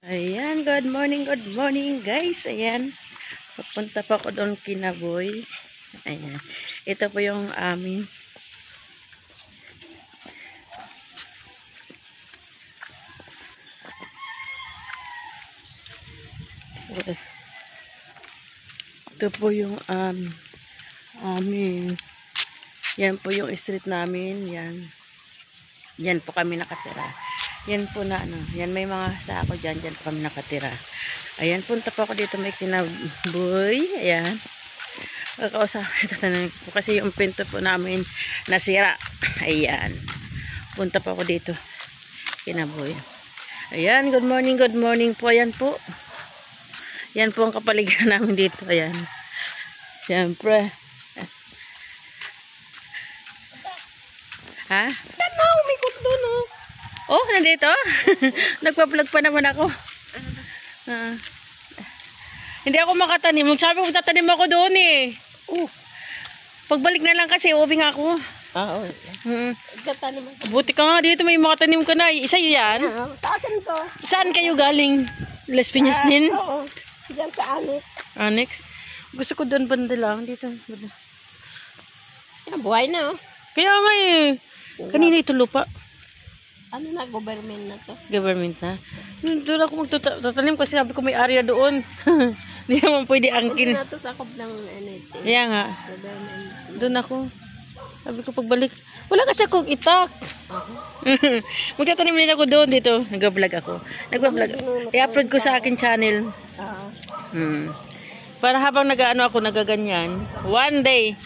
Ayan, good morning guys. Ayan, papunta pa ako doon kinaboy. Ayan, ito po yung amin. Ito po yung amin. Yan po yung street namin. Yan po kami nakatira. Yan po na yan may mga sako dyan po kami nakatira. Ayan, punta po ako dito may kinaboy. Ayan. Tatanungin po kasi yung pinto po namin nasira. Ayan. Punta po ako dito. Kinaboy. Ayan, good morning po. Ayan po. Yan po ang kapaligiran namin dito. Ayan. Siyempre. Ha? Umikot doon, oh. Oh, nandito? Nagpa-vlog pa naman ako. Hindi ako makatanim. Sabi ko, tatanim ako doon eh. Pagbalik na lang kasi, ubing ako. Okay. Tatanim ako. Buti ka nga dito, may makatanim ka na. Isa yun yan? Sa akin to. Saan kayo galing? Las Piñas din? Oo. Diyan sa Annex. Annex? Gusto ko doon banda lang. Dito. Yan, buhay na, oh. Kaya nga eh. Kanina ito lupa. Ano na, government na to? Government na. Doon ako magtatanim kasi sabi ko may area doon. Hindi naman pwede angkin. Doon na to sa kob ng NHA. Kaya nga. Government. Doon ako. Sabi ko pagbalik. Wala kasi akong itak. Magtatanim din ako doon dito. Nag-vlog ako. Nag-vlog. I-upload ko sa akin channel. Para habang nag-ano ako, nagaganyan. One day.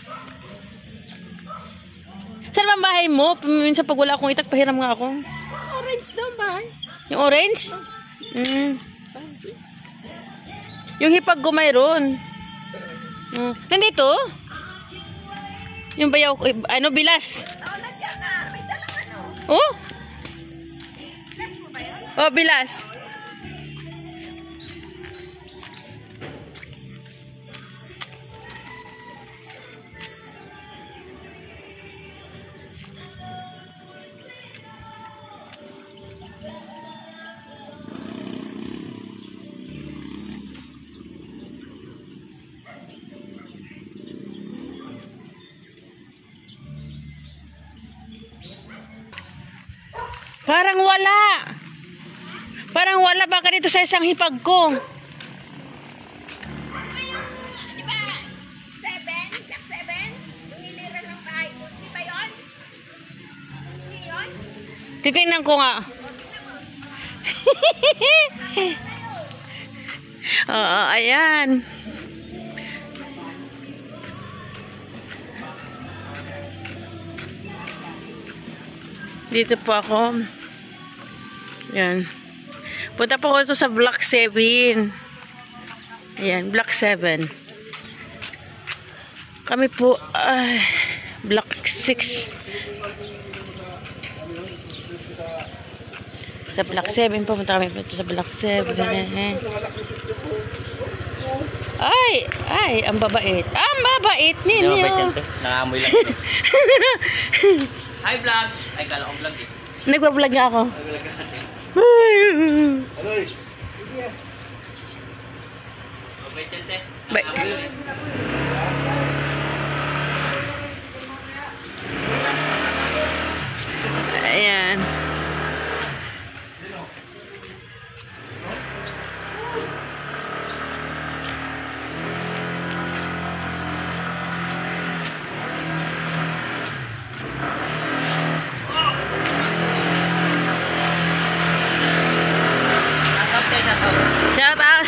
Saan ba bahay mo? Minsan pag wala akong itak, pahiram nga ako. Orange daw ba? Yung orange? Yung hipag ko mayroon. Nandito? Yung bayaw ko, bilas. Oh? Oh, bilas. Parang wala. Parang wala baka dito sa isang hipag ko. Di ba? 7? Black 7? Yung hilira ng bahay mo. Di ba yun? Hindi yun? Titingnan ko nga. Oo, ayan. Dito po ako. Yan. Punta po ako ito sa Block 7. Ayan, Block 7. Kami po, Block 6. Sa Block 7 po, punta kami po ito sa Block 7. Ay, ang babait. Ang babait ninyo. Nangamoy lang. Hi vlog. Ay, kala ko vlog eh. Nagpa-vlog nga ako. Okay, Chente. Bye. Ayan. Shout out.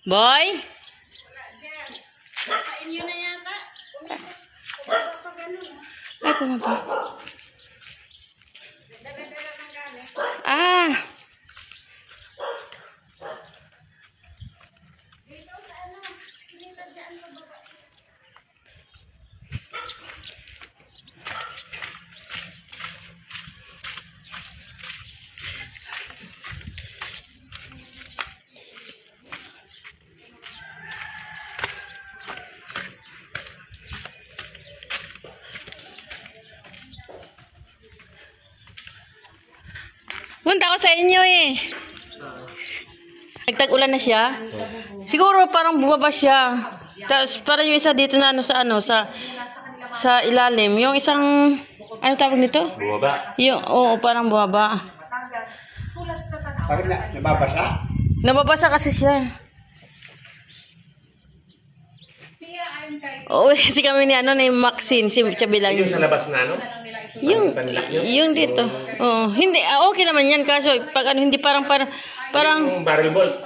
Boy? Sa inyo na yata. Ay, pumapa. Dala-dala ng gamit. Ah. Dito sa ano, kinitadyan mo baba. Punta ako sa inyo eh. Nagtag-ulan na siya. Siguro parang bumaba siya. Tapos parang yung isa dito na sa ilalim. Yung isang ano tawag nito? Bumaba. Yung parang bumaba. Bakit na? Nababasa? Nababasa kasi siya. Oo, si kami ni ni Maxine, si Chabilang. Yung sa labas na ano? Yung dito. Oh, hindi okay naman 'yan kaso pag ano hindi parang Yung barrel bolt.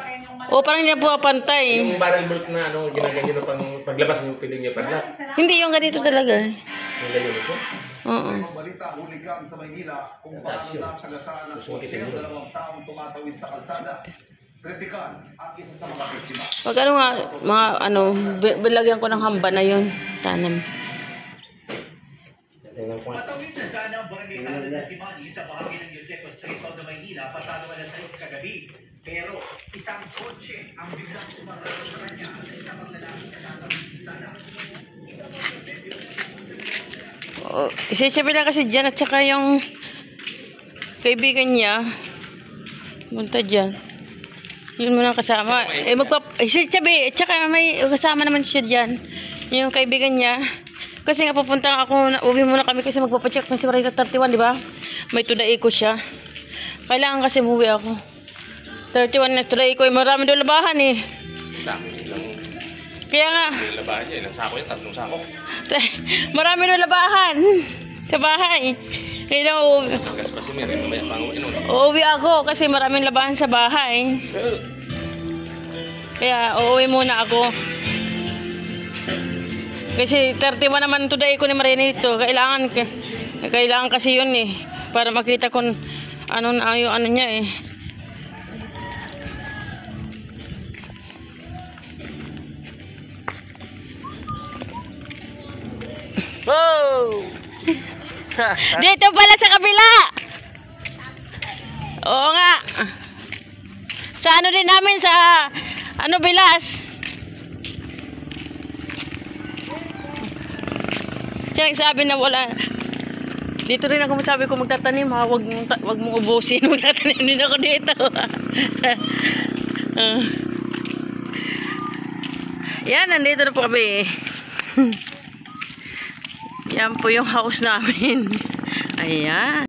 parang hindi na pantay. Yung barrel bolt na ano, ginaganyan nyo pang paglabas yung piling niya padlock. Hindi yung ganito talaga. Yung ganyan ito. Oo. Balita huligan sa Maynila kung paano nasagasaan ng kotse ng 2 taong tumatawid sa kalsada. Kritikan ang isa sa mga biktima. Pag ano nga, mga ano, bilagyan ko ng hamba na yun. Tanam. Matawid na sana ang barangay Tanod na si Manny sa bahagi ng Josepo Street of Maynila pasado alas 6 kagabi. Pero isang kotse ang biglang umararo sa kanya sa isang mga lalaki na tatawid sana. Si Chabilang kasi dyan at saka yung kaibigan niya. Punta dyan. Yun muna kasama. Si Chabi, at saka may kasama naman siya dyan. Yung kaibigan niya. Kasi nga pupunta ako, uwi muna kami kasi magpapacheck na si Marita 31, di ba? May tuday ko siya. Kailangan kasi umuwi ako. 31 na tuday ko, marami doon labahan eh. Sa akin lang. Kaya nga, Yung labahan niya, ilang sako yun, 3 sako. marami doon labahan sa bahay. Kaya Gas pa si Mary, mamaya pang uwi nun. uuwi ako kasi maraming labahan sa bahay. Kaya uuwi muna ako. Kasi 31 naman today ko ni Marinito. Kailangan kasi yun eh. Para makita kung ano niya eh. Wow! Dito pala sa kabila. Oo nga. Sa ano din namin sa Bilas. Siya sabi na wala. Dito rin ako sabi ko magtatanim ha. Wag mong ubusin. Magtatanim din ako dito. Yan, nandito na po kami. Yan po yung house namin. Ayan.